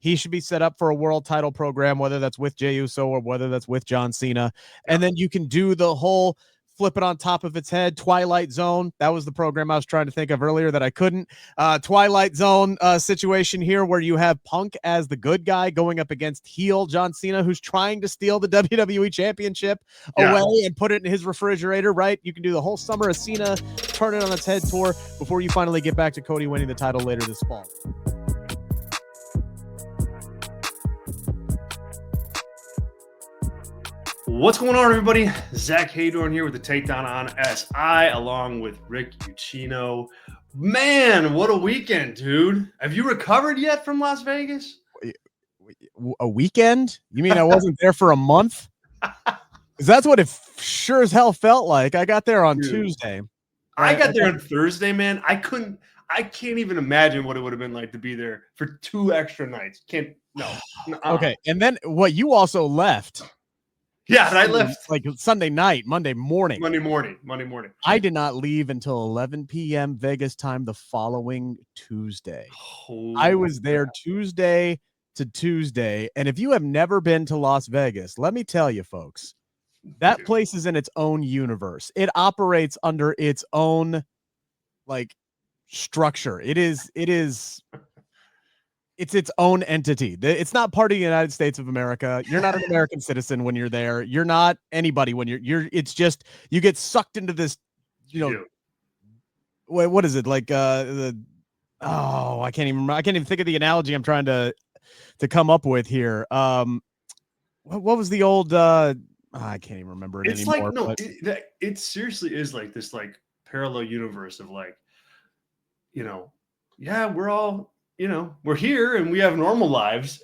he should be set up for a world title program, whether that's with Jey Uso or whether that's with John Cena. And then you can do the whole flip it on top of its head. Twilight Zone. That was the program I was trying to think of earlier that I couldn't. Twilight Zone situation here where you have Punk as the good guy going up against heel John Cena, who's trying to steal the WWE Championship away and put it in his refrigerator, right? You can do the whole summer of Cena, turn it on its head tour before you finally get back to Cody winning the title later this fall. What's going on, everybody? Zack Heydorn here with the Takedown on SI, along with Rick Ucchino. Man, what a weekend, dude. Have you recovered yet from Las Vegas? A weekend? You mean I wasn't there for a month? Because that's what it sure as hell felt like. I got there on Tuesday. I got there on Thursday, man. I can't even imagine what it would have been like to be there for 2 extra nights. Okay, and then what, you also left. Yeah, and I left like Sunday night, Monday morning. Monday morning. I did not leave until 11 p.m. Vegas time the following Tuesday. I was there Tuesday to Tuesday. And if you have never been to Las Vegas, let me tell you, folks, that place is in its own universe. It operates under its own structure. It's its own entity. It's not part of the United States of America. You're not an American citizen when you're there. You're not anybody when you're it's just, you get sucked into this, what is it? I can't even think of the analogy I'm trying to come up with here. What was the old, I can't even remember it anymore. It seriously is like this parallel universe of we're all, we're here and we have normal lives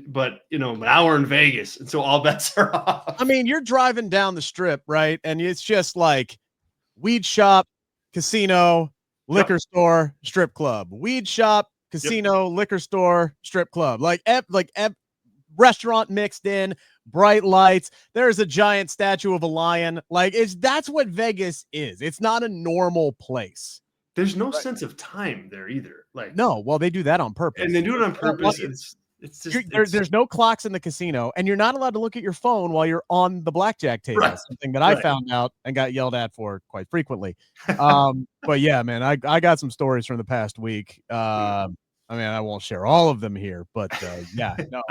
but now we're in Vegas. And so all bets are off. I mean, you're driving down the strip, right? And it's just like weed shop, casino, liquor store, strip club, weed shop, casino, liquor store, strip club, restaurant mixed in, bright lights. There's a giant statue of a lion. That's what Vegas is. It's not a normal place. There's no sense of time there either. No, well, they do that on purpose. And they do it on purpose. There's no clocks in the casino, and you're not allowed to look at your phone while you're on the blackjack table. Right. Something that I found out and got yelled at for quite frequently. But yeah, man, I got some stories from the past week. I won't share all of them here, but yeah. No,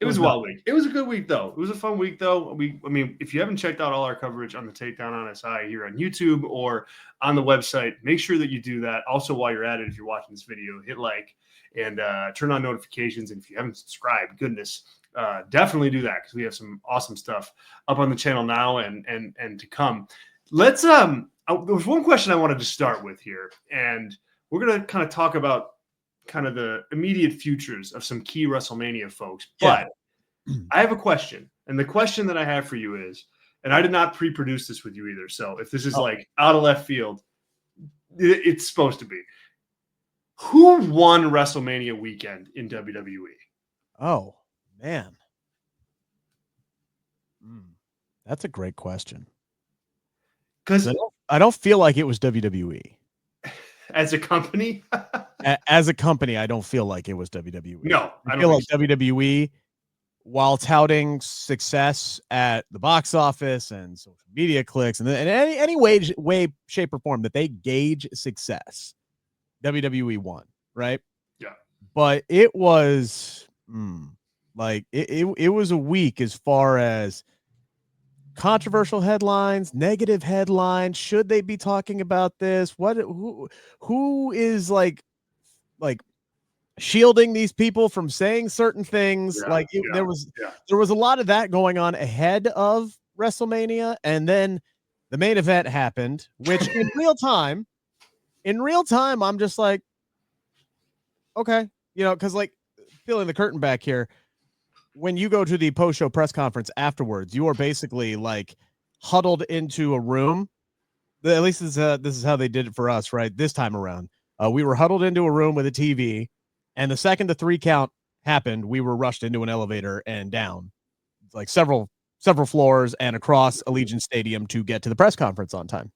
it was a wild week. It was a good week, though. It was a fun week, though. If you haven't checked out all our coverage on the Takedown on SI here on YouTube or on the website, make sure that you do that. Also, while you're at it, if you're watching this video, hit like and turn on notifications. And if you haven't subscribed, goodness, definitely do that because we have some awesome stuff up on the channel now and to come. Let's there was one question I wanted to start with here, and we're gonna kind of talk about kind of the immediate futures of some key WrestleMania folks. But I have a question. And the question that I have for you is, and I did not pre-produce this with you either. So if this is out of left field, it's supposed to be. Who won WrestleMania weekend in WWE? Oh, man. That's a great question. Because I don't feel like it was WWE. As a company? As a company, I don't feel like it was WWE. No, I feel like WWE, while touting success at the box office and social media clicks and any way, shape, or form that they gauge success, WWE won, right? Yeah. But it was it was a week as far as controversial headlines, negative headlines. Should they be talking about this? Who is shielding these people from saying certain things? There was a lot of that going on ahead of WrestleMania, and then the main event happened, which in real time, I'm just like, okay, because peeling the curtain back here. When you go to the post-show press conference afterwards, you are basically huddled into a room. At least this is how they did it for us, right? This time around, we were huddled into a room with a TV, and the second the 3 count happened, we were rushed into an elevator and down several floors and across Allegiant Stadium to get to the press conference on time.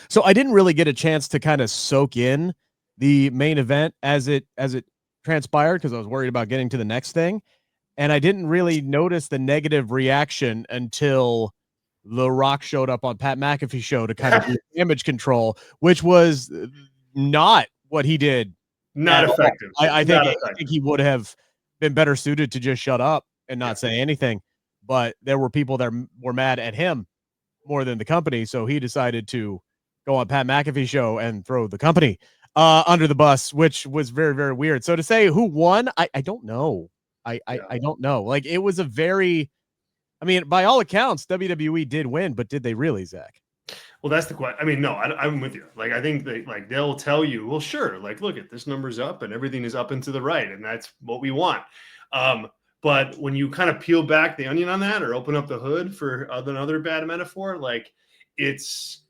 So I didn't really get a chance to kind of soak in the main event as it transpired because I was worried about getting to the next thing. And I didn't really notice the negative reaction until The Rock showed up on Pat McAfee's show to kind of do damage control, which was not what he did. Not effective. I think he would have been better suited to just shut up and not say anything. But there were people that were mad at him more than the company, so he decided to go on Pat McAfee's show and throw the company under the bus, which was very, very weird. So to say who won, I don't know. I don't know. Like, it was a very, I mean, by all accounts, WWE did win, but did they really, Zach? Well, that's the question. I mean, no, I'm with you. Like, I think they'll tell you, well, sure, like, look at this number's up and everything is up and to the right, and that's what we want. But when you kind of peel back the onion on that, or open up the hood, for another bad metaphor, like, it's,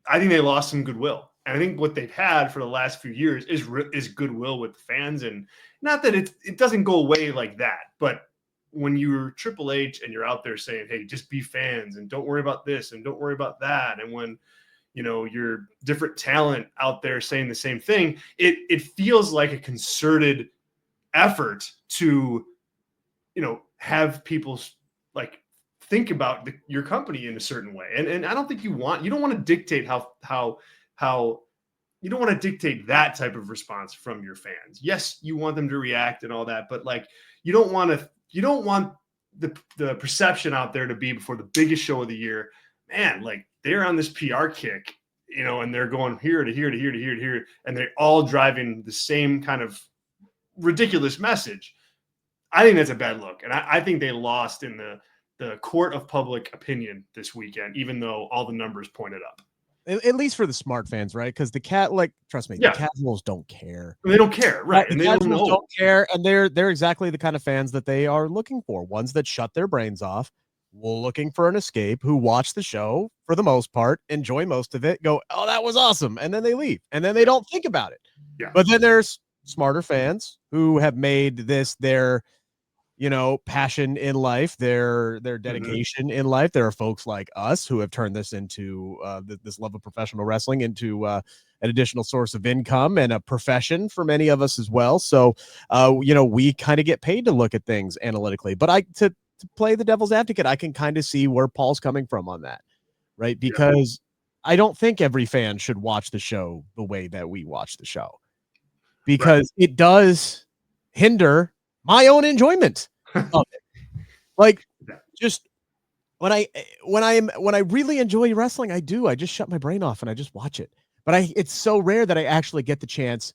I think they lost some goodwill. And I think what they've had for the last few years is goodwill with the fans. And not that it doesn't go away like that, but when you're Triple H and you're out there saying, hey, just be fans and don't worry about this and don't worry about that. And when, you're different talent out there saying the same thing, it feels like a concerted effort to, have people like think about your company in a certain way. And I don't think you don't want to dictate how you don't want to dictate that type of response from your fans. Yes, you want them to react and all that, but like, you don't want the perception out there to be, before the biggest show of the year, man, like, they're on this PR kick, and they're going here to here to here to here to here, and they're all driving the same kind of ridiculous message. I think that's a bad look. And I think they lost in the court of public opinion this weekend, even though all the numbers pointed up. At least for the smart fans, right? Because trust me, the casuals don't care. They don't care, right? And the casuals don't care, and they're exactly the kind of fans that they are looking for. Ones that shut their brains off, looking for an escape, who watch the show for the most part, enjoy most of it, go, oh, that was awesome, and then they leave, and then they don't think about it. Yeah. But then there's smarter fans who have made this their passion in life, their dedication in life. There are folks like us who have turned this into this love of professional wrestling into an additional source of income and a profession for many of us as well. So, we kind of get paid to look at things analytically. But to play the devil's advocate, I can kind of see where Paul's coming from on that, right? Because I don't think every fan should watch the show the way that we watch the show, because it does hinder my own enjoyment of it. Like, just when I really enjoy wrestling, I just shut my brain off and I just watch it. But it's so rare that I actually get the chance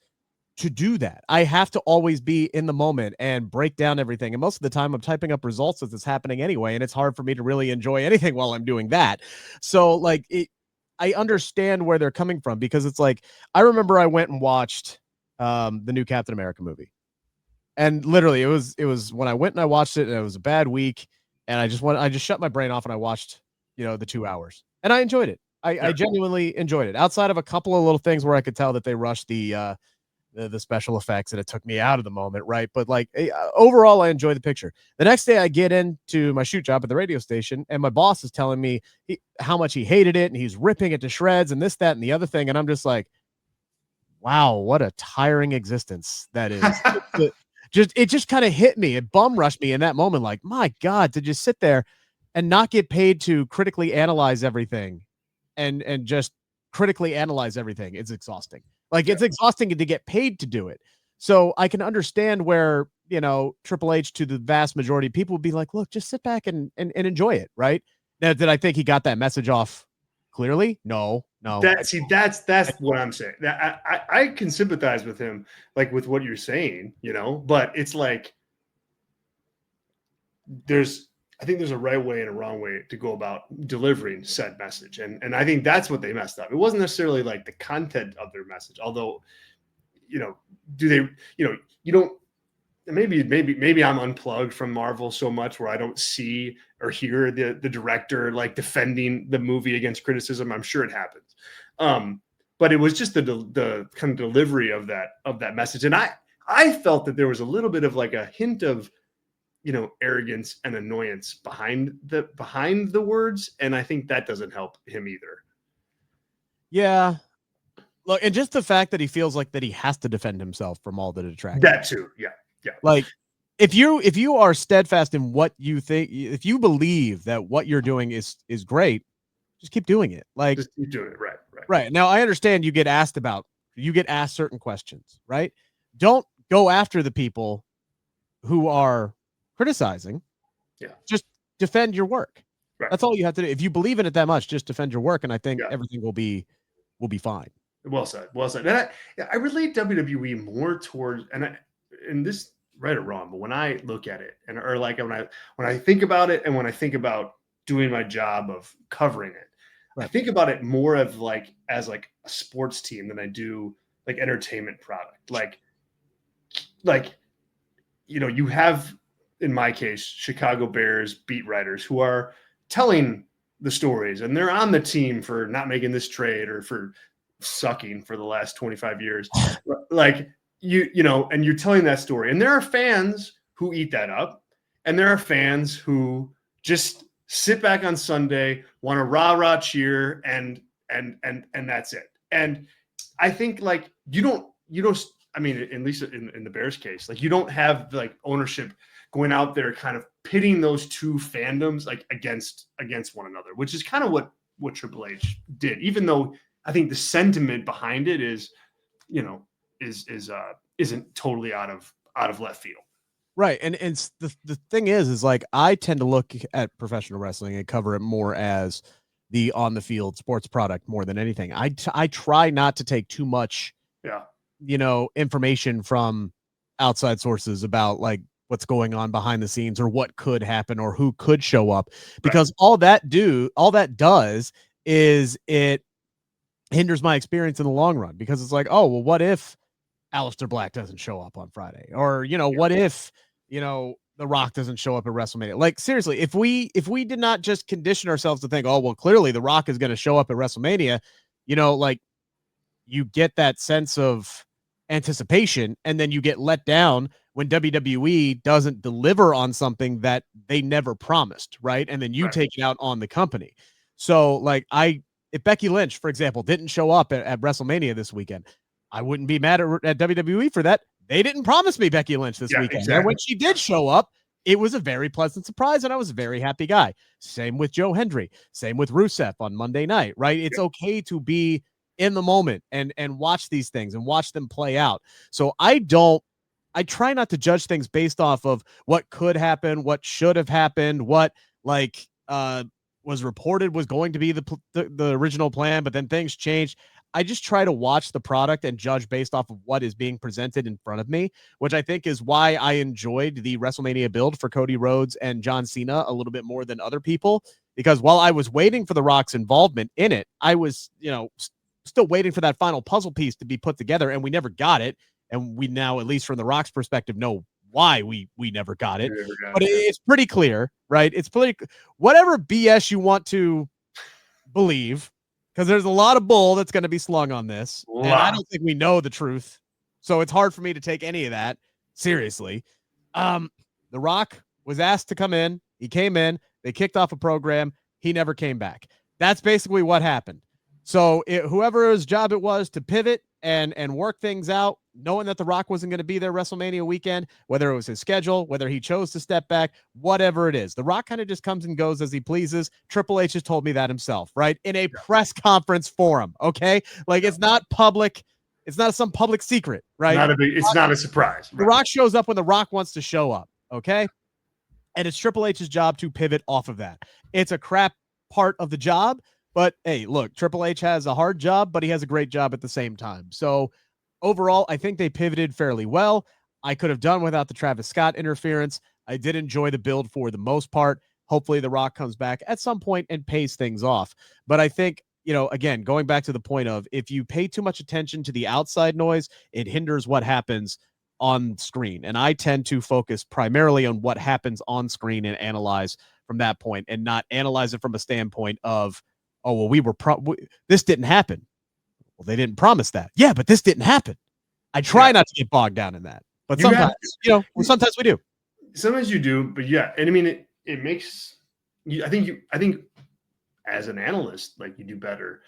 to do that. I have to always be in the moment and break down everything. And most of the time I'm typing up results as it's happening anyway. And it's hard for me to really enjoy anything while I'm doing that. So like, I understand where they're coming from, because it's like, I remember I went and watched the new Captain America movie. And literally it was when I went and I watched it, and it was a bad week. And I just shut my brain off and I watched, the 2 hours, and I enjoyed it. I genuinely enjoyed it, outside of a couple of little things where I could tell that they rushed the special effects and it took me out of the moment. Right. But like, overall, I enjoy the picture. The next day I get into my shoot job at the radio station, and my boss is telling me how much he hated it, and he's ripping it to shreds and this, that, and the other thing. And I'm just like, wow, what a tiring existence that is. It just kind of hit me. It bum rushed me in that moment. Like, my God, to just sit there and not get paid to critically analyze everything and just critically analyze everything. It's exhausting. Like, it's exhausting to get paid to do it. So I can understand where, Triple H, to the vast majority of people, would be like, look, just sit back and enjoy it. Right. Now, did I think he got that message off clearly? No. That's what I'm saying. I can sympathize with him, like, with what you're saying, but it's like, I think there's a right way and a wrong way to go about delivering said message. And I think that's what they messed up. It wasn't necessarily like the content of their message, although, do they, you don't, maybe I'm unplugged from Marvel so much where I don't see or hear the director like defending the movie against criticism. I'm sure it happens. But it was just the kind of delivery of that message. And I felt that there was a little bit of like a hint of, arrogance and annoyance behind the words. And I think that doesn't help him either. Yeah. Look, and just the fact that he feels like that he has to defend himself from all the detractors. That too. Yeah. Yeah. Like if you are steadfast in what you think, if you believe that what you're doing is great, just keep doing it. Like just keep doing it. Right. Right. Now I understand you get asked certain questions, right? Don't go after the people who are criticizing. Yeah. Just defend your work. Right. That's all you have to do. If you believe in it that much, just defend your work, and I think everything will be fine. Well said. Well said. And I relate WWE more towards, and this right or wrong, but when I look at it when I think about it and when I think about doing my job of covering it, I think about it more of as a sports team than I do like entertainment product. Like you have, in my case, Chicago Bears beat writers who are telling the stories, and they're on the team for not making this trade or for sucking for the last 25 years. And you're telling that story, and there are fans who eat that up, and there are fans who just sit back on Sunday, want to rah cheer, and that's it. And I think you don't I mean, at least in the Bears case, you don't have ownership going out there kind of pitting those two fandoms against one another, which is kind of what Triple H did, even though I think the sentiment behind it isn't totally out of left field. Right. And the thing is I tend to look at professional wrestling and cover it more as the on the field sports product more than anything. I try not to take too much, information from outside sources about what's going on behind the scenes or what could happen or who could show up, because all that does is it hinders my experience in the long run, because it's oh, well, what if Aleister Black doesn't show up on Friday? Or, what if, The Rock doesn't show up at WrestleMania? Seriously, if we did not just condition ourselves to think, oh, well, clearly The Rock is going to show up at WrestleMania, you get that sense of anticipation, and then you get let down when WWE doesn't deliver on something that they never promised, right? And then you take it out on the company. So, if Becky Lynch, for example, didn't show up at WrestleMania this weekend, I wouldn't be mad at WWE for that. They didn't promise me Becky Lynch this weekend. Exactly. And when she did show up, it was a very pleasant surprise, and I was a very happy guy. Same with Joe Hendry. Same with Rusev on Monday night, right? It's okay to be in the moment and watch these things and watch them play out. So I try not to judge things based off of what could happen, what should have happened, what was reported was going to be the original plan, but then things changed. I just try to watch the product and judge based off of what is being presented in front of me, which I think is why I enjoyed the WrestleMania build for Cody Rhodes and John Cena a little bit more than other people, because while I was waiting for The Rock's involvement in it, I was, still waiting for that final puzzle piece to be put together, and we never got it. And we now, at least from The Rock's perspective, know why we never got it. But it's pretty clear, right? It's whatever BS you want to believe, because there's a lot of bull that's going to be slung on this. And I don't think we know the truth. So it's hard for me to take any of that seriously. The Rock was asked to come in. He came in. They kicked off a program. He never came back. That's basically what happened. So whoever's job it was to pivot and work things out, knowing that The Rock wasn't going to be there WrestleMania weekend, whether it was his schedule, whether he chose to step back, whatever it is, The Rock kind of just comes and goes as he pleases. Triple H has told me that himself, right? In a press conference forum. Okay. It's not public. It's not some public secret, right? It's not a surprise. The Rock shows up when The Rock wants to show up. Okay. And it's Triple H's job to pivot off of that. It's a crap part of the job, but hey, look, Triple H has a hard job, but he has a great job at the same time. So overall, I think they pivoted fairly well. I could have done without the Travis Scott interference. I did enjoy the build for the most part. Hopefully The Rock comes back at some point and pays things off. But I think, again, going back to the point of, if you pay too much attention to the outside noise, it hinders what happens on screen. And I tend to focus primarily on what happens on screen and analyze from that point, and not analyze it from a standpoint of, oh, well, this didn't happen. Well, they didn't promise that. Yeah, but this didn't happen. I try not to get bogged down in that. But sometimes, sometimes we do. Sometimes you do, but yeah. And I mean, it makes you, I think as an analyst, you do better.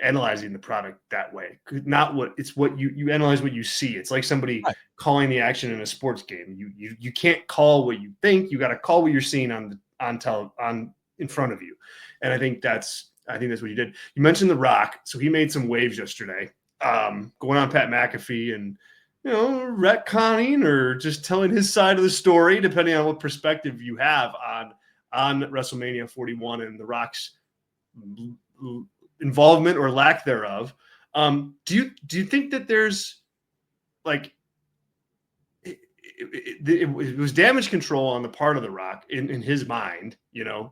analyzing the product that way. Not what it's what you analyze what you see. It's like somebody Right. calling the action in a sports game. You can't call what you think. You got to call what you're seeing on in front of you. And I think that's what you did. You mentioned The Rock, so he made some waves yesterday, going on Pat McAfee and retconning or just telling his side of the story, depending on what perspective you have on WrestleMania 41 and The Rock's involvement or lack thereof. Do you think that there's like it was damage control on the part of The Rock in his mind,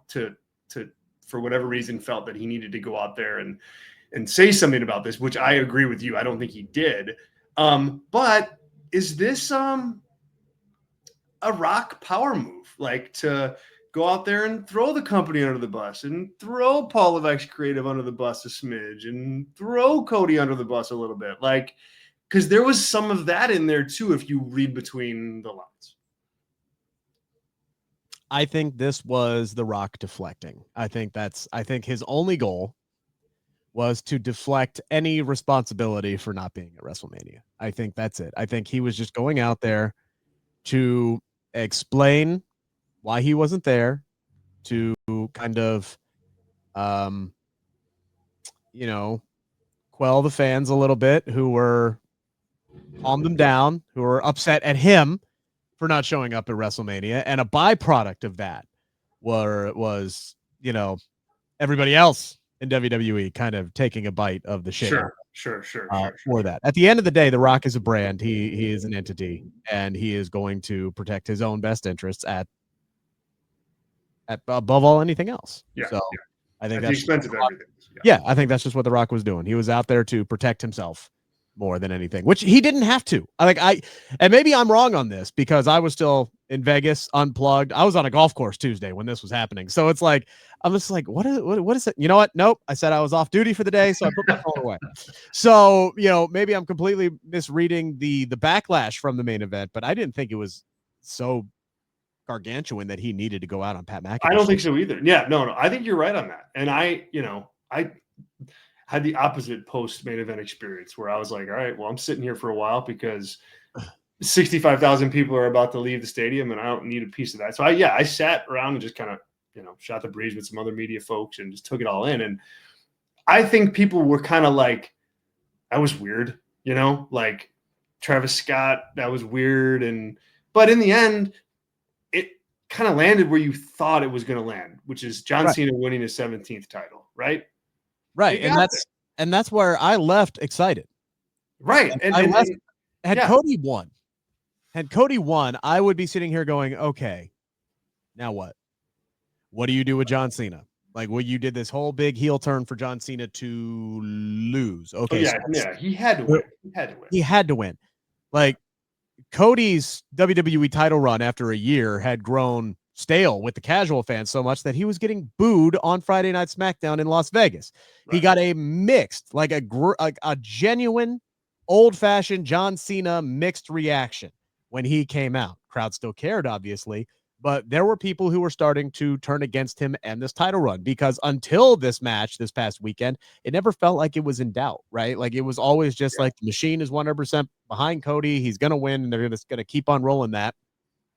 to for whatever reason felt that he needed to go out there and say something about this, which I agree with you. I don't think he did. But is this a Rock power move, like to go out there and throw the company under the bus and throw Paul Levesque Creative under the bus a smidge and throw Cody under the bus a little bit? Like, because there was some of that in there too, if you read between the lines. I think this was The Rock deflecting. I think his only goal was to deflect any responsibility for not being at WrestleMania. I think that's it. I think he was just going out there to explain why he wasn't there, to kind of, quell the fans a little bit who were calm them down, who were upset at him for not showing up at WrestleMania. And a byproduct of that was everybody else in WWE kind of taking a bite of the shit. Sure. For that. At the end of the day, The Rock is a brand. He is an entity, and he is going to protect his own best interests at above all anything else. Yeah. So I think at that's the expense of everything. Yeah, I think that's just what The Rock was doing. He was out there to protect himself more than anything, which he didn't have to. And maybe I'm wrong on this because I was still in Vegas, unplugged. I was on a golf course Tuesday when this was happening. So it's like, I'm just like, what is it? You know what? Nope. I said I was off duty for the day, so I put my phone away. So, maybe I'm completely misreading the backlash from the main event, but I didn't think it was so gargantuan that he needed to go out on Pat McAfee. I don't think so either. Yeah, no, I think you're right on that. And I had the opposite post main event experience where I was like, all right, well, I'm sitting here for a while because 65,000 people are about to leave the stadium and I don't need a piece of that. So I sat around and just kind of, shot the breeze with some other media folks and just took it all in. And I think people were kind of like, that was weird, like Travis Scott, that was weird. But in the end, it kind of landed where you thought it was going to land, which is John Cena winning his 17th title, right? Right. And that's where I left excited. Right. Had Cody won, I would be sitting here going, okay, now what? What do you do with John Cena? Like, you did this whole big heel turn for John Cena to lose. Okay. He had to win. He had to win. Like, Cody's WWE title run after a year had grown stale with the casual fans so much that he was getting booed on Friday Night SmackDown in Las Vegas. Right. He got a mixed, like a genuine old-fashioned John Cena mixed reaction when he came out. Crowd still cared, obviously, but there were people who were starting to turn against him and this title run because until this match this past weekend, it never felt like it was in doubt, right? Like it was always just like the machine is 100% behind Cody. He's going to win and they're just going to keep on rolling that.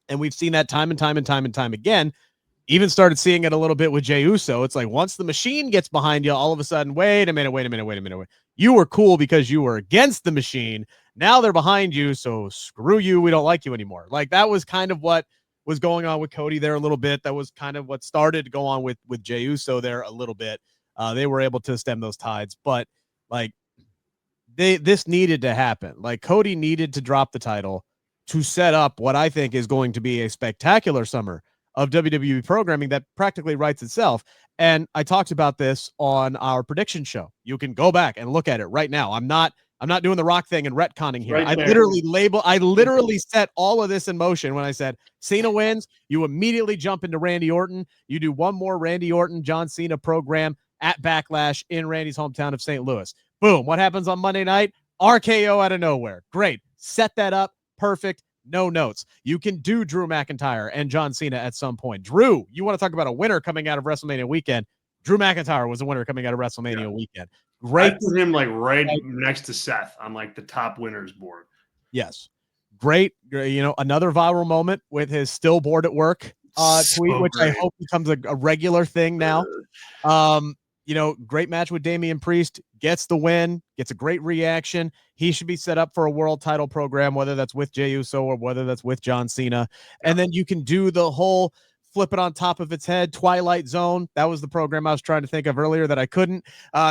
And we've seen that time and time again. Even started seeing it a little bit with Jey Uso. It's like once the machine gets behind you, all of a sudden, wait a minute. You were cool because you were against the machine. Now they're behind you, so screw you. We don't like you anymore. Like that was kind of what was going on with Cody there a little bit. That was kind of what started to go on with Jey Uso there a little bit. They were able to stem those tides, but like this needed to happen. Like Cody needed to drop the title to set up what I think is going to be a spectacular summer of WWE programming that practically writes itself. And I talked about this on our prediction show. You can go back and look at it right now. I'm not doing the Rock thing and retconning here. Right I literally set all of this in motion when I said Cena wins. You immediately jump into Randy Orton. You do one more Randy Orton, John Cena program at Backlash in Randy's hometown of St. Louis. Boom. What happens on Monday night? RKO out of nowhere. Great. Set that up. Perfect. No notes. You can do Drew McIntyre and John Cena at some point. Drew, you want to talk about a winner coming out of WrestleMania weekend? Drew McIntyre was a winner coming out of WrestleMania weekend. Great. I put him like right next to Seth on like the top winners board. Yes. Great. You know, another viral moment with his still bored at work tweet, which great. I hope becomes a regular thing now. You know, great match with Damian Priest, gets the win, gets a great reaction. He should be set up for a world title program, whether that's with Jey Uso or whether that's with John Cena. Yeah. And then you can do the whole flip it on top of its head. Twilight Zone. That was the program I was trying to think of earlier that I couldn't.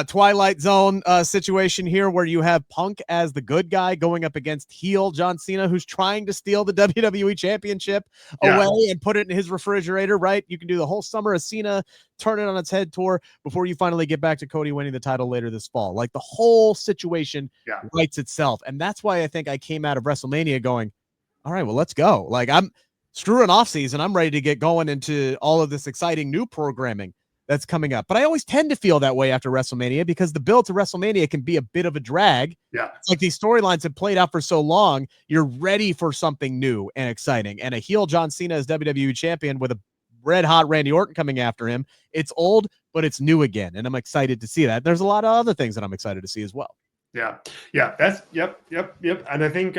Twilight Zone situation here where you have Punk as the good guy going up against heel John Cena, who's trying to steal the WWE Championship away and put it in his refrigerator, right? You can do the whole summer of Cena, turn it on its head tour before you finally get back to Cody winning the title later this fall. Like the whole situation writes itself. And that's why I think I came out of WrestleMania going, all right, well, let's go. Like screw an off season. I'm ready to get going into all of this exciting new programming that's coming up. But I always tend to feel that way after WrestleMania because the build to WrestleMania can be a bit of a drag. Yeah. It's like these storylines have played out for so long. You're ready for something new and exciting. And a heel John Cena as WWE champion with a red hot Randy Orton coming after him. It's old, but it's new again. And I'm excited to see that. There's a lot of other things that I'm excited to see as well. Yeah. Yeah. That's yep. And I think,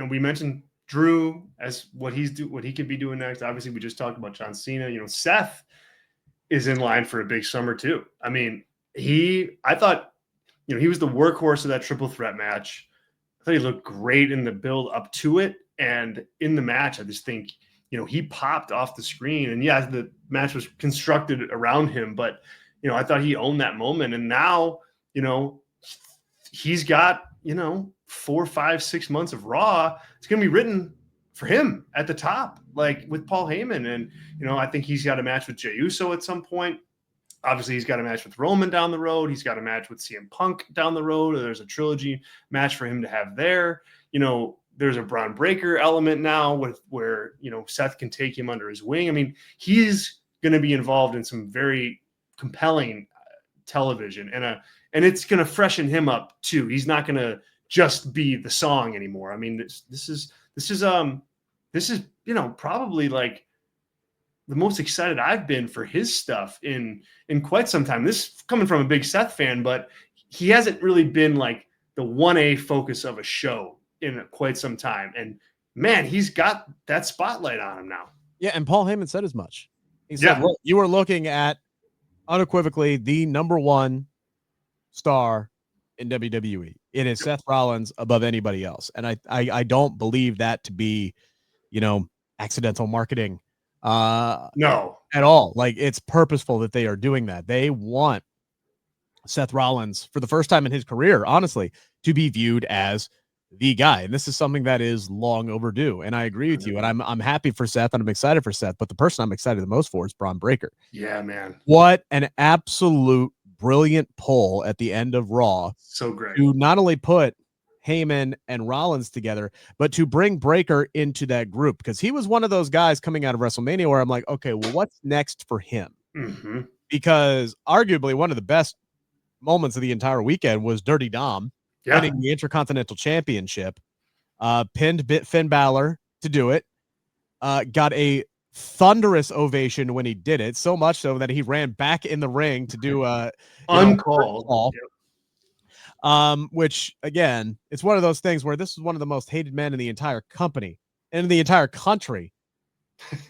we mentioned Drew as what he could be doing next. Obviously, we just talked about John Cena. You know, Seth is in line for a big summer too. I mean, I thought, he was the workhorse of that triple threat match. I thought he looked great in the build up to it. And in the match, I just think, he popped off the screen. And yeah, the match was constructed around him, but, I thought he owned that moment. And now, he's got, 4, 5, 6 months of Raw. It's going to be written for him at the top, like with Paul Heyman. And, I think he's got a match with Jey Uso at some point. Obviously, he's got a match with Roman down the road. He's got a match with CM Punk down the road. There's a trilogy match for him to have there. There's a Braun Breaker element now where Seth can take him under his wing. I mean, he's going to be involved in some very compelling television, and it's going to freshen him up too. He's not going to just be the song anymore. I mean, this is probably like the most excited I've been for his stuff in quite some time. This coming from a big Seth fan, but he hasn't really been like the 1A focus of a show in quite some time. And man, he's got that spotlight on him now. Yeah, and Paul Heyman said as much. He said, look, you are looking at unequivocally the number one star in WWE. It is Seth Rollins above anybody else. And I don't believe that to be, accidental marketing. No. At all. Like, it's purposeful that they are doing that. They want Seth Rollins, for the first time in his career, honestly, to be viewed as the guy. And this is something that is long overdue. And I agree with you. And I'm happy for Seth and I'm excited for Seth. But the person I'm excited the most for is Braun Breaker. Yeah, man. What an absolute brilliant pull at the end of Raw. So great. To not only put Heyman and Rollins together, but to bring Breaker into that group, because he was one of those guys coming out of WrestleMania where I'm like, okay, well, what's next for him? Mm-hmm. Because arguably one of the best moments of the entire weekend was Dirty Dom winning the Intercontinental Championship, pinned Finn Balor to do it, got a thunderous ovation when he did it, so much so that he ran back in the ring to do uncalled. Which again, it's one of those things where this is one of the most hated men in the entire company and in the entire country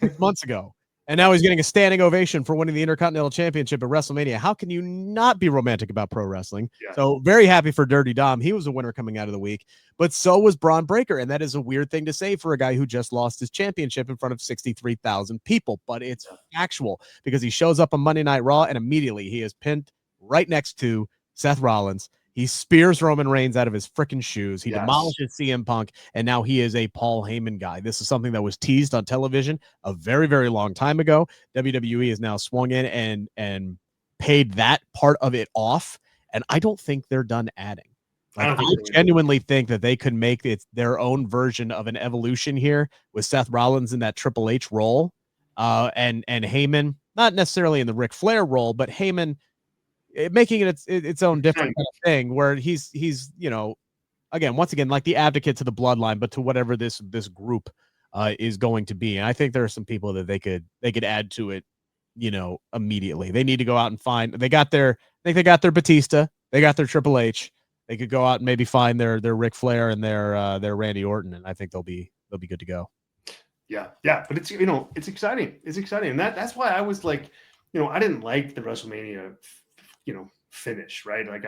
6 months ago. And now he's getting a standing ovation for winning the Intercontinental Championship at WrestleMania. How can you not be romantic about pro wrestling? Yeah. So very happy for Dirty Dom. He was a winner coming out of the week, but so was Braun Breaker. And that is a weird thing to say for a guy who just lost his championship in front of 63,000 people, but it's factual because he shows up on Monday Night Raw and immediately he is pinned right next to Seth Rollins. He spears Roman Reigns out of his freaking shoes. He demolishes CM Punk, and now he is a Paul Heyman guy. This is something that was teased on television a very, very long time ago. WWE has now swung in and paid that part of it off, and I don't think they're done adding. Like, I genuinely think that they could make it their own version of an evolution here with Seth Rollins in that Triple H role, and Heyman, not necessarily in the Ric Flair role, but Heyman making it its own different kind of thing where he's once again like the advocate to the bloodline, but to whatever this group is going to be. And I think there are some people that they could add to it, immediately. They need to go out and find. They got their think they got their Batista, they got their Triple H. They could go out and maybe find their Ric Flair and their Randy Orton, and I think they'll be good to go. Yeah, but it's it's exciting. It's exciting, and that's why I was like, I didn't like the WrestleMania, finish, right? Like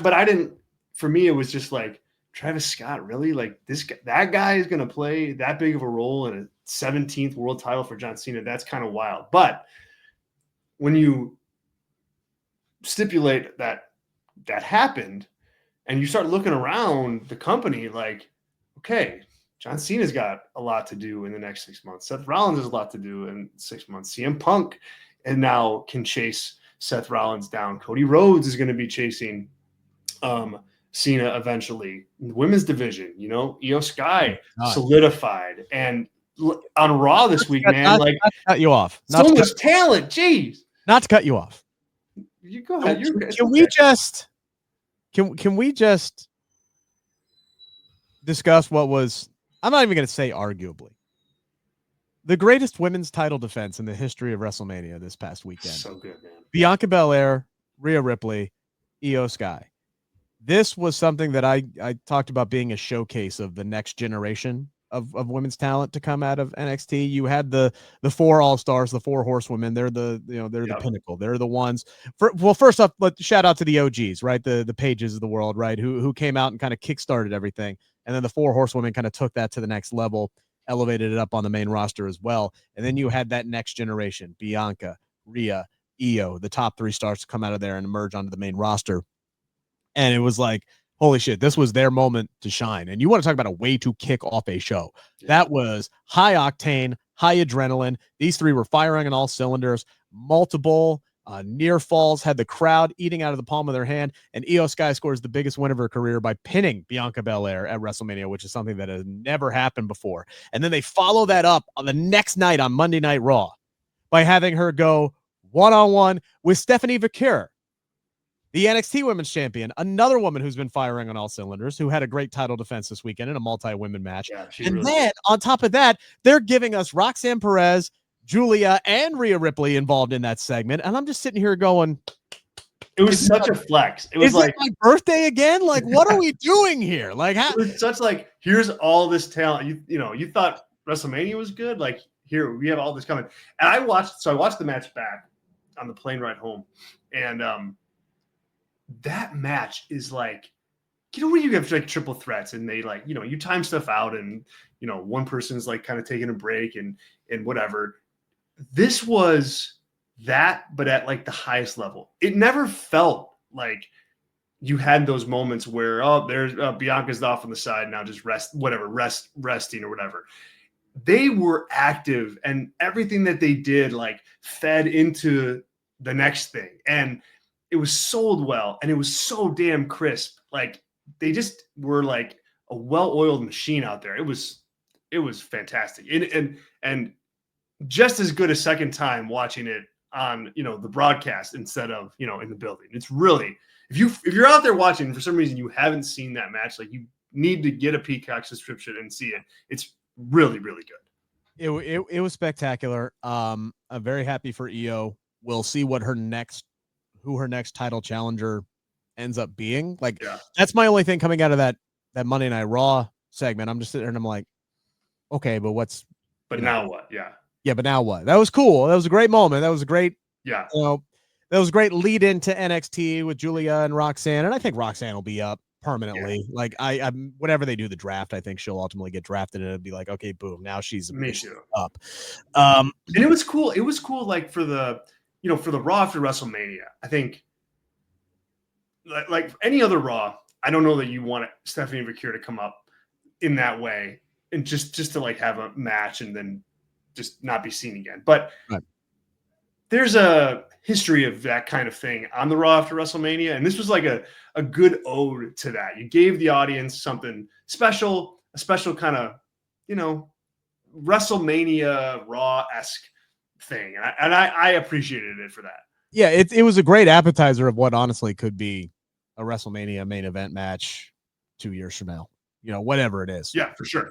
but I didn't. For me, it was just like Travis Scott, really? Like that guy is going to play that big of a role in a 17th world title for John Cena. That's kind of wild. But when you stipulate that happened, and you start looking around the company, like, okay, John Cena's got a lot to do in the next 6 months. Seth Rollins has a lot to do in 6 months. CM Punk and now can chase Seth Rollins down. Cody Rhodes is going to be chasing Cena eventually. In the women's division, Io Sky solidified. And on Raw this week, man, not to cut you off. So much talent. Jeez. Not to cut you off. You go ahead. Can we just discuss what was, I'm not even going to say arguably, the greatest women's title defense in the history of WrestleMania this past weekend? So good, man. Bianca Belair, Rhea Ripley, Io Sky. This was something that I talked about being a showcase of the next generation of women's talent to come out of NXT. You had the four all-stars, the four horsewomen. They're the the pinnacle. They're the ones. First off, shout out to the OGs, right? The Pages of the world, right? Who came out and kind of kickstarted everything. And then the four horsewomen kind of took that to the next level, elevated it up on the main roster as well. And then you had that next generation, Bianca, Rhea, Io, the top three stars to come out of there and emerge onto the main roster. And it was like, holy shit, this was their moment to shine. And you want to talk about a way to kick off a show. Yeah. That was high octane, high adrenaline. These three were firing on all cylinders, multiple near falls, had the crowd eating out of the palm of their hand. And Io Sky scores the biggest win of her career by pinning Bianca Belair at WrestleMania, which is something that has never happened before. And then they follow that up on the next night on Monday Night Raw by having her go one-on-one with Stephanie Vaquer, the NXT Women's Champion, another woman who's been firing on all cylinders, who had a great title defense this weekend in a multi-women match. Yeah, then on top of that, they're giving us Roxanne Perez, Julia, and Rhea Ripley involved in that segment. And I'm just sitting here going, it was such a flex. It was like my birthday again. Like, what are we doing here? Like, it was such like, here's all this talent. You thought WrestleMania was good. Like, here we have all this coming. And I watched the match back on the plane ride home, and that match is like, when you have like triple threats and they like, you time stuff out and, one person's like kind of taking a break and whatever. This was that, but at like the highest level. It never felt like you had those moments where, there's Bianca's off on the side now, just resting or whatever. They were active, and everything that they did like fed into the next thing. And it was sold well, and it was so damn crisp. Like, they just were like a well-oiled machine out there. It was fantastic, and just as good a second time watching it on the broadcast instead of in the building. It's really, if you're out there watching and for some reason you haven't seen that match, like, you need to get a Peacock subscription and see it. It's really, really good. It was spectacular. I'm very happy for Io. We'll see what who her next title challenger ends up being. Like, that's my only thing coming out of that Monday Night Raw segment. I'm just sitting there and I'm like, okay, but now what? Yeah, but now what? That was cool. That was a great moment. That was a great, that was a great lead into NXT with Julia and Roxanne. And I think Roxanne will be up permanently. Yeah. Like, I whenever they do the draft, I think she'll ultimately get drafted, and it'll be like, okay, boom, now she's up. And it was cool. It was cool. Like, for the Raw after WrestleMania, I think, like any other Raw, I don't know that you want Stephanie Vaquer to come up in that way and just to like have a match and then just not be seen again. But there's a history of that kind of thing on the Raw after WrestleMania, and this was like a good ode to that. You gave the audience something special, a special kind of WrestleMania Raw-esque thing, and I appreciated it for that. Yeah, it was a great appetizer of what honestly could be a WrestleMania main event match 2 years from now. whatever it is. Yeah, for sure.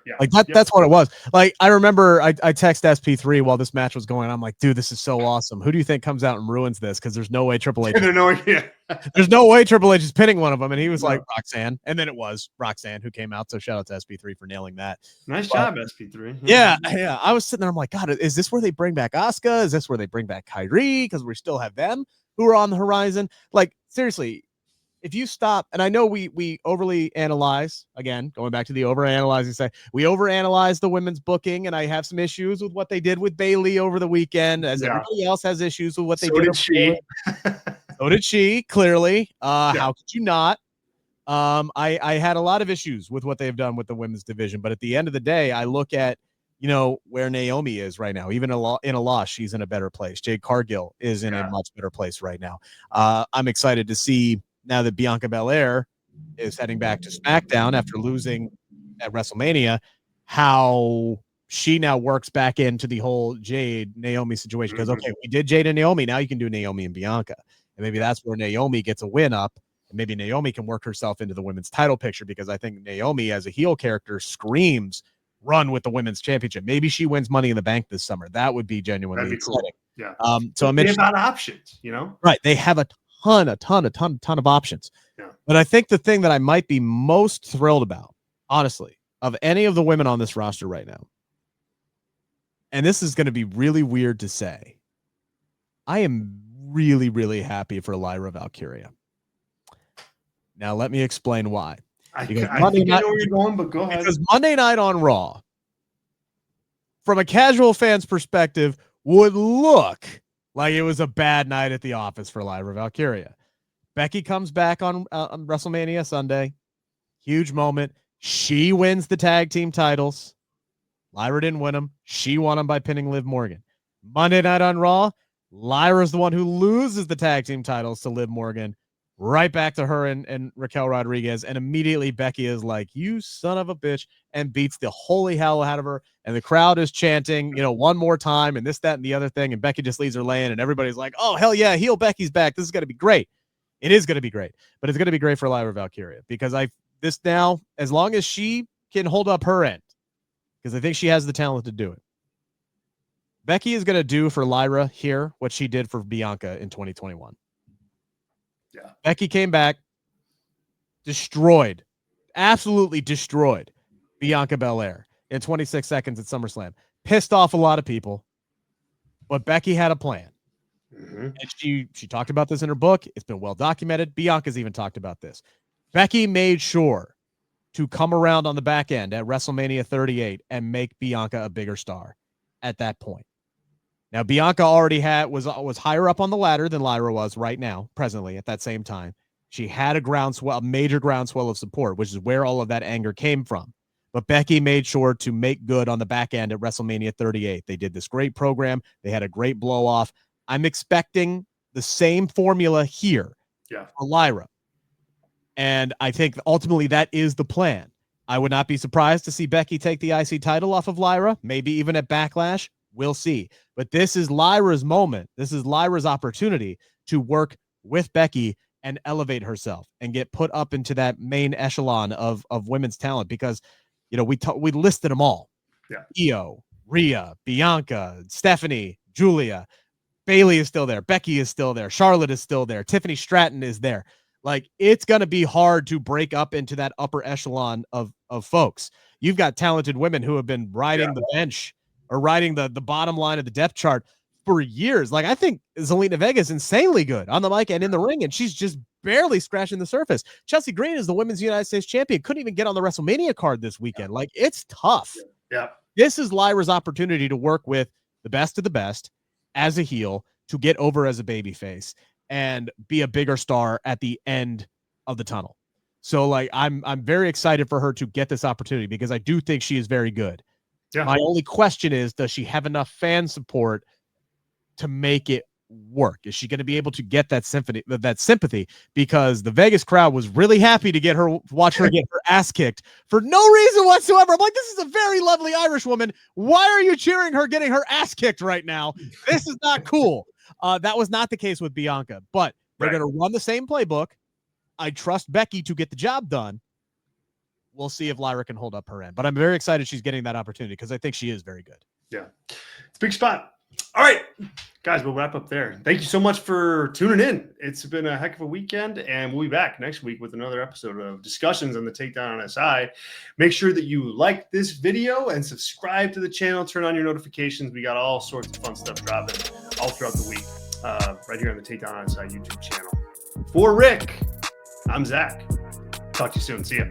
Yeah. Like that's what it was. Like, I remember I text SP3 while this match was going on. I'm like, dude, this is so awesome. Who do you think comes out and ruins this? Because there's no way Triple H. There's no way Triple H is pinning one of them. And he was like, Roxanne. And then it was Roxanne who came out. So shout out to SP3 for nailing that. Nice job, SP3. Yeah. I was sitting there. I'm like, God, is this where they bring back Asuka? Is this where they bring back Kyrie? Because we still have them who are on the horizon. Like, seriously, if you stop, and I know we overly analyze, again, going back to the overanalyzing side, we overanalyze the women's booking, and I have some issues with what they did with Bayley over the weekend, as everybody else has issues with what they did. So did she, clearly. How could you not? I had a lot of issues with what they've done with the women's division, but at the end of the day, I look at, where Naomi is right now. Even in a loss, she's in a better place. Jade Cargill is in a much better place right now. I'm excited to see, now that Bianca Belair is heading back to SmackDown after losing at WrestleMania, how she now works back into the whole Jade Naomi situation. Because, okay, we did Jade and Naomi. Now you can do Naomi and Bianca. And maybe that's where Naomi gets a win up. And maybe Naomi can work herself into the women's title picture, because I think Naomi as a heel character screams run with the women's championship. Maybe she wins Money in the Bank this summer. That would be genuinely exciting. Cool. Yeah. So they have options, Right. They have a ton of options. Yeah. But I think the thing that I might be most thrilled about, honestly, of any of the women on this roster right now, and this is going to be really weird to say, I am really, really happy for Lyra Valkyria. Now, let me explain why. I think I know where you're going, but go ahead. Because Monday Night on Raw, from a casual fan's perspective, would look like it was a bad night at the office for Lyra Valkyria. Becky comes back on WrestleMania Sunday. Huge moment. She wins the tag team titles. Lyra didn't win them. She won them by pinning Liv Morgan. Monday Night on Raw, Lyra's the one who loses the tag team titles to Liv Morgan. Right back to her and Raquel Rodriguez. And immediately Becky is like, you son of a bitch, and beats the holy hell out of her. And the crowd is chanting, one more time, and this, that, and the other thing. And Becky just leaves her laying, and everybody's like, oh, hell yeah, heel Becky's back. This is going to be great. It is going to be great. But it's going to be great for Lyra Valkyria, because this now, as long as she can hold up her end, because I think she has the talent to do it, Becky is going to do for Lyra here what she did for Bianca in 2021. Yeah. Becky came back, absolutely destroyed Bianca Belair in 26 seconds at SummerSlam. Pissed off a lot of people, but Becky had a plan. And she talked about this in her book. It's been well documented. Bianca's even talked about this. Becky made sure to come around on the back end at WrestleMania 38 and make Bianca a bigger star at that point. Now, Bianca already was higher up on the ladder than Lyra was right now, presently, at that same time. She had a major groundswell of support, which is where all of that anger came from. But Becky made sure to make good on the back end at WrestleMania 38. They did this great program. They had a great blow-off. I'm expecting the same formula here for Lyra. And I think ultimately that is the plan. I would not be surprised to see Becky take the IC title off of Lyra, maybe even at Backlash. We'll see. But this is Lyra's moment. This is Lyra's opportunity to work with Becky and elevate herself and get put up into that main echelon of women's talent, because, we listed them all. Yeah. Io, Rhea, Bianca, Stephanie, Julia, Bayley is still there. Becky is still there. Charlotte is still there. Tiffany Stratton is there. Like, it's going to be hard to break up into that upper echelon of folks. You've got talented women who have been riding the bench or riding the bottom line of the depth chart for years. Like, I think Zelina Vega is insanely good on the mic and in the ring, and she's just barely scratching the surface. Chelsea Green is the women's United States champion. Couldn't even get on the WrestleMania card this weekend. Like, it's tough. Yeah. This is Lyra's opportunity to work with the best of the best as a heel, to get over as a babyface and be a bigger star at the end of the tunnel. So, like, I'm very excited for her to get this opportunity, because I do think she is very good. Yeah. My only question is, does she have enough fan support to make it work? Is she going to be able to get that sympathy? Because the Vegas crowd was really happy to watch her get her ass kicked for no reason whatsoever. I'm like, this is a very lovely Irish woman. Why are you cheering her getting her ass kicked right now? This is not cool. That was not the case with Bianca, but they're going to run the same playbook. I trust Becky to get the job done we'll see if Lyra can hold up her end. But I'm very excited she's getting that opportunity because I think she is very good. Yeah. It's a big spot. All right, guys, we'll wrap up there. Thank you so much for tuning in. It's been a heck of a weekend, and we'll be back next week with another episode of discussions on the Takedown on SI. Make sure that you like this video and subscribe to the channel. Turn on your notifications. We got all sorts of fun stuff dropping all throughout the week right here on the Takedown on SI YouTube channel. For Rick, I'm Zach. Talk to you soon. See ya.